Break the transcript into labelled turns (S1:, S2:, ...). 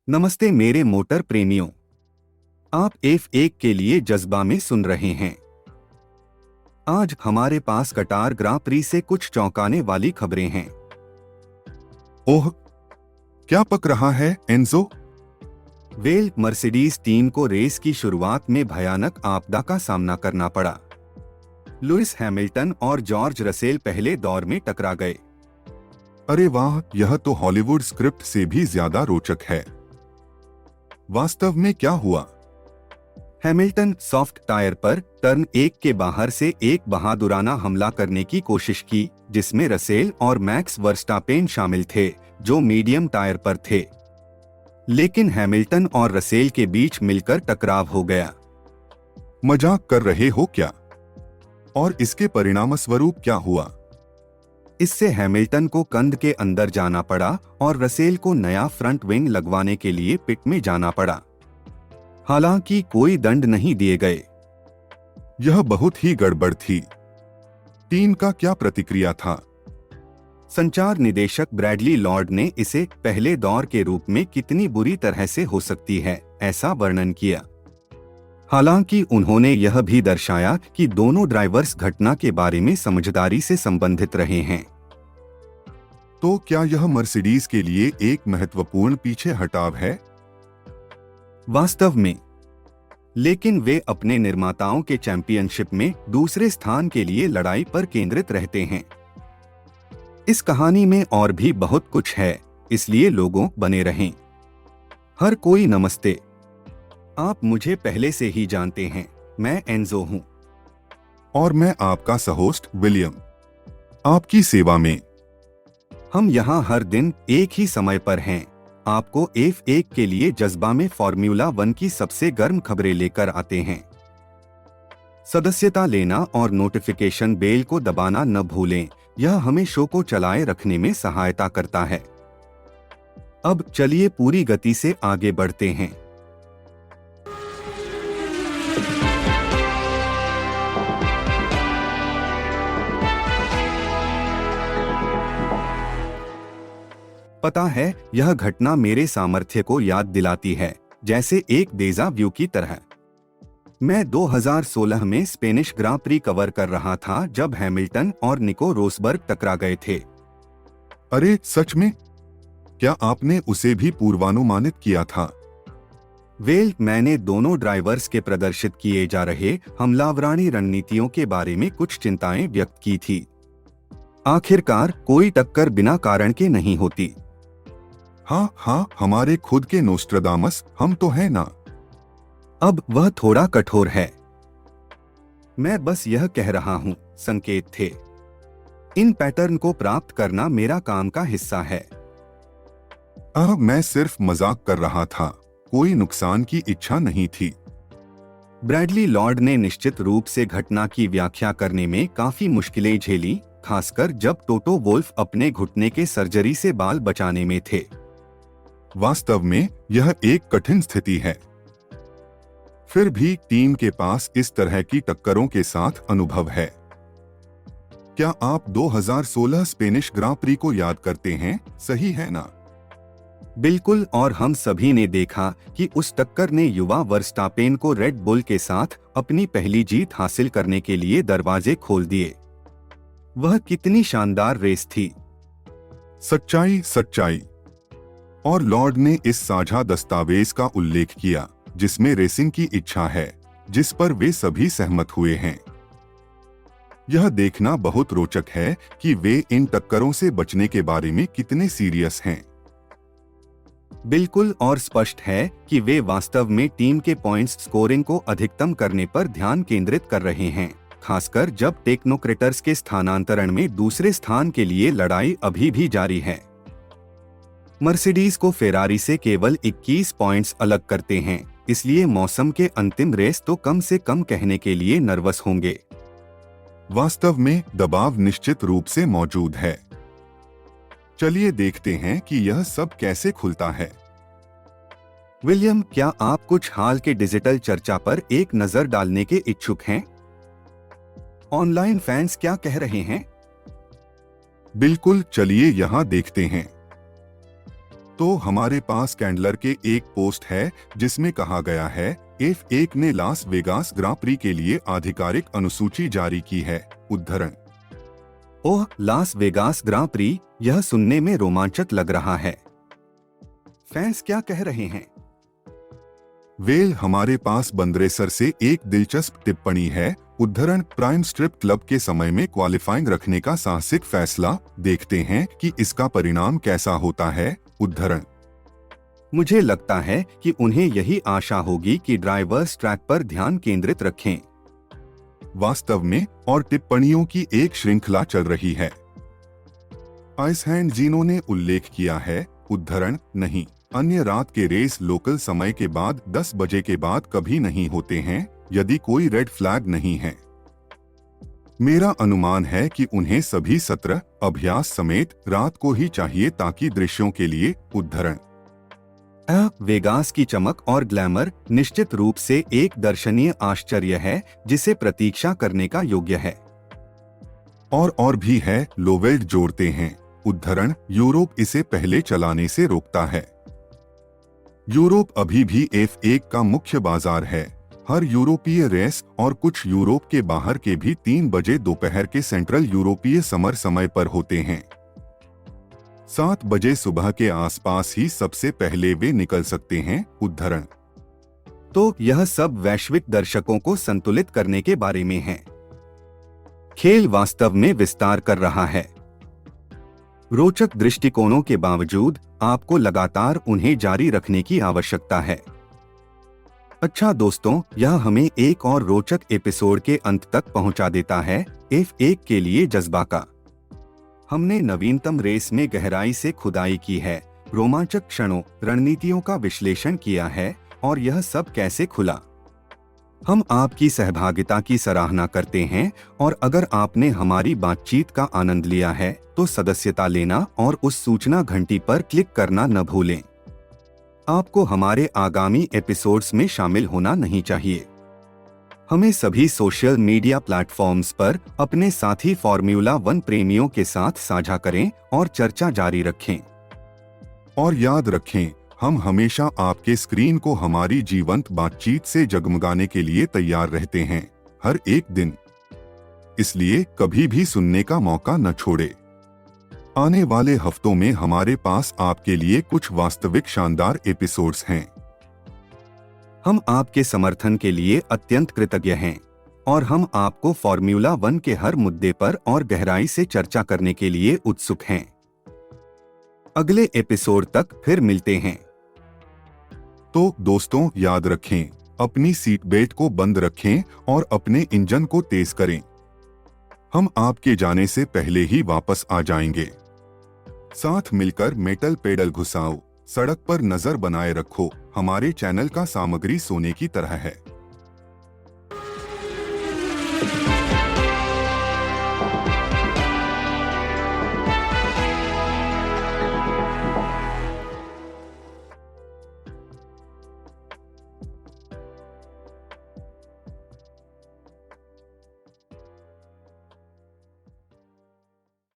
S1: नमस्ते मेरे मोटर प्रेमियों। आप F1 के लिए जज्बा में सुन रहे हैं। आज हमारे पास कटार ग्रां प्री से कुछ चौंकाने वाली खबरें हैं।
S2: ओह, क्या पक रहा है एंजो?
S1: वेल मर्सिडीज टीम को रेस की शुरुआत में भयानक आपदा का सामना करना पड़ा। लुइस हैमिल्टन और जॉर्ज रसेल पहले दौर में टकरा गए।
S2: अरे वाह, यह तो हॉलीवुड स्क्रिप्ट से भी ज्यादा रोचक है। वास्तव में क्या हुआ?
S1: हैमिल्टन सॉफ्ट टायर पर टर्न 1 के बाहर से एक बहादुराना हमला करने की कोशिश की, जिसमें रसेल और मैक्स वर्स्टापेन शामिल थे, जो मीडियम टायर पर थे। लेकिन हैमिल्टन और रसेल के बीच मिलकर टकराव हो गया।
S2: मजाक कर रहे हो क्या? और इसके परिणामस्वरूप क्या हुआ?
S1: इससे हैमिल्टन को कंध के अंदर जाना पड़ा और रसेल को नया फ्रंट विंग लगवाने के लिए पिट में जाना पड़ा। हालांकि कोई दंड नहीं दिए गए।
S2: यह बहुत ही गड़बड़ थी। टीम का क्या प्रतिक्रिया था?
S1: संचार निदेशक ब्रैडली लॉर्ड ने इसे पहले दौर के रूप में कितनी बुरी तरह से हो सकती है, ऐसा वर्णन किया। हालांकि उन्होंने यह भी दर्शाया कि दोनों ड्राइवर्स घटना के बारे में समझदारी से संबंधित रहे हैं।
S2: तो क्या यह मर्सिडीज के लिए एक महत्वपूर्ण पीछे हटाव है?
S1: वास्तव में, लेकिन वे अपने निर्माताओं के चैंपियनशिप में दूसरे स्थान के लिए लड़ाई पर केंद्रित रहते हैं। इस कहानी में और भी बहुत कुछ है, इसलिए लोगों बने रहें। हर कोई नमस्ते। आप मुझे पहले से ही जानते हैं, मैं एंजो हूं।
S2: और मैं आपका सहोस्ट विलियम, आपकी सेवा में।
S1: हम यहाँ हर दिन एक ही समय पर हैं, आपको F1 के लिए जज्बा में फॉर्मूला 1 की सबसे गर्म खबरें लेकर आते हैं। सदस्यता लेना और नोटिफिकेशन बेल को दबाना न भूलें, यह हमें शो को चलाए रखने में सहायता करता है। अब चलिए पूरी गति से आगे बढ़ते हैं। पता है, यह घटना मेरे सामर्थ्य को याद दिलाती है, जैसे एक डेजा व्यू की तरह। मैं 2016 में स्पेनिश ग्रां प्री कवर कर रहा था जब हैमिल्टन और निको रोसबर्ग टकरा गए थे।
S2: अरे सच में? क्या आपने उसे भी पूर्वानुमानित किया था?
S1: वेल, मैंने दोनों ड्राइवर्स के प्रदर्शित किए जा रहे हमलावरानी रणनीतियों के बारे में कुछ चिंताएं व्यक्त की थी। आखिरकार कोई टक्कर बिना कारण के नहीं होती।
S2: हाँ, हमारे खुद के नोस्ट्रादामस हम तो है ना।
S1: अब वह थोड़ा कठोर है। मैं बस यह कह रहा हूं, संकेत थे। इन पैटर्न को प्राप्त करना मेरा काम का हिस्सा है।
S2: मैं सिर्फ मजाक कर रहा था, कोई नुकसान की इच्छा नहीं थी।
S1: ब्रैडली लॉर्ड ने निश्चित रूप से घटना की व्याख्या करने में काफी मुश्किलें झेली, खासकर जब टोटो वोल्फ अपने घुटने के सर्जरी से बाल बचाने में थे।
S2: वास्तव में यह एक कठिन स्थिति है। फिर भी टीम के पास इस तरह की टक्करों के साथ अनुभव है। क्या आप 2016 स्पेनिश ग्रां प्री को याद करते हैं, सही है ना?
S1: बिल्कुल, और हम सभी ने देखा कि उस टक्कर ने युवा वर्स्टापेन को रेड बुल के साथ अपनी पहली जीत हासिल करने के लिए दरवाजे खोल दिए। वह कितनी शानदार रेस थी।
S2: सच्चाई। और लॉर्ड ने इस साझा दस्तावेज का उल्लेख किया, जिसमें रेसिंग की इच्छा है, जिस पर वे सभी सहमत हुए हैं। यह देखना बहुत रोचक है कि वे इन टक्करों से बचने के बारे में कितने सीरियस हैं।
S1: बिल्कुल, और स्पष्ट है कि वे वास्तव में टीम के पॉइंट्स स्कोरिंग को अधिकतम करने पर ध्यान केंद्रित कर रहे हैं, खासकर जब टेक्नोक्रेटर्स के स्थानांतरण में दूसरे स्थान के लिए लड़ाई अभी भी जारी है। मर्सिडीज को फेरारी से केवल 21 पॉइंट्स अलग करते हैं, इसलिए मौसम के अंतिम रेस तो कम से कम कहने के लिए नर्वस होंगे।
S2: वास्तव में दबाव निश्चित रूप से मौजूद है। चलिए देखते हैं कि यह सब कैसे खुलता है।
S1: विलियम, क्या आप कुछ हाल के डिजिटल चर्चा पर एक नजर डालने के इच्छुक हैं? ऑनलाइन फैंस क्या कह रहे हैं?
S2: बिल्कुल, चलिए यहाँ देखते हैं। तो हमारे पास कैंडलर के एक पोस्ट है जिसमें कहा गया है F1 ने लास वेगास ग्रां प्री के लिए आधिकारिक अनुसूची जारी की है। उद्धरण।
S1: ओह, लास वेगास ग्रां प्री, यह सुनने में रोमांचक लग रहा है। फैंस क्या कह रहे हैं?
S2: वेल, हमारे पास बंदरेसर से एक दिलचस्प टिप्पणी है। उद्धरण। प्राइम स्ट्रिप क्लब के समय में क्वालिफाइंग रखने का साहसिक फैसला, देखते हैं कि इसका परिणाम कैसा होता है। उद्धरण।
S1: मुझे लगता है कि उन्हें यही आशा होगी कि ड्राइवर्स ट्रैक पर ध्यान केंद्रित रखें।
S2: वास्तव में और टिप्पणियों की एक श्रृंखला चल रही है। आइसहैंड जीनो ने उल्लेख किया है। उद्धरण। नहीं, अन्य रात के रेस लोकल समय के बाद 10 बजे के बाद कभी नहीं होते हैं यदि कोई रेड फ्लैग नहीं है। मेरा अनुमान है कि उन्हें सभी सत्र अभ्यास समेत रात को ही चाहिए ताकि दृश्यों के लिए। उद्धरण।
S1: वेगास की चमक और ग्लैमर निश्चित रूप से एक दर्शनीय आश्चर्य है जिसे प्रतीक्षा करने का योग्य है।
S2: और भी है, लोवेल्ड जोड़ते हैं। उद्धरण। यूरोप इसे पहले चलाने से रोकता है। यूरोप अभी भी F1 का मुख्य बाजार है। हर यूरोपीय रेस और कुछ यूरोप के बाहर के भी 3 बजे दोपहर के सेंट्रल यूरोपीय समर समय पर होते हैं। 7 बजे सुबह के आसपास ही सबसे पहले वे निकल सकते हैं। उद्धरण।
S1: तो यह सब वैश्विक दर्शकों को संतुलित करने के बारे में है। खेल वास्तव में विस्तार कर रहा है। रोचक दृष्टिकोणों के बावजूद आपको लगातार उन्हें जारी रखने की आवश्यकता है। अच्छा दोस्तों, यह हमें एक और रोचक एपिसोड के अंत तक पहुंचा देता है। F1 के लिए जज्बा का। हमने नवीनतम रेस में गहराई से खुदाई की है, रोमांचक क्षणों, रणनीतियों का विश्लेषण किया है और यह सब कैसे खुला। हम आपकी सहभागिता की सराहना करते हैं और अगर आपने हमारी बातचीत का आनंद लिया है तो सदस्यता लेना और उस सूचना घंटी पर क्लिक करना न भूलें। आपको हमारे आगामी एपिसोड्स में शामिल होना नहीं चाहिए। हमें सभी सोशल मीडिया प्लेटफॉर्म्स पर अपने साथी फॉर्मूला 1 प्रेमियों के साथ साझा करें और चर्चा जारी रखें।
S2: और याद रखें, हम हमेशा आपके स्क्रीन को हमारी जीवंत बातचीत से जगमगाने के लिए तैयार रहते हैं, हर एक दिन। इसलिए कभी भी सुनने का मौका न छोड़े। आने वाले हफ्तों में हमारे पास आपके लिए कुछ वास्तविक शानदार एपिसोड्स हैं।
S1: हम आपके समर्थन के लिए अत्यंत कृतज्ञ हैं और हम आपको फॉर्मूला 1 के हर मुद्दे पर और गहराई से चर्चा करने के लिए उत्सुक हैं। अगले एपिसोड तक फिर मिलते हैं।
S2: तो दोस्तों, याद रखें, अपनी सीट बेल्ट को बंद रखें और अपने इंजन को तेज करें। हम आपके जाने से पहले ही वापस आ जाएंगे। साथ मिलकर मेटल पेडल घुसाओ, सड़क पर नजर बनाए रखो। हमारे चैनल का सामग्री सोने की तरह है।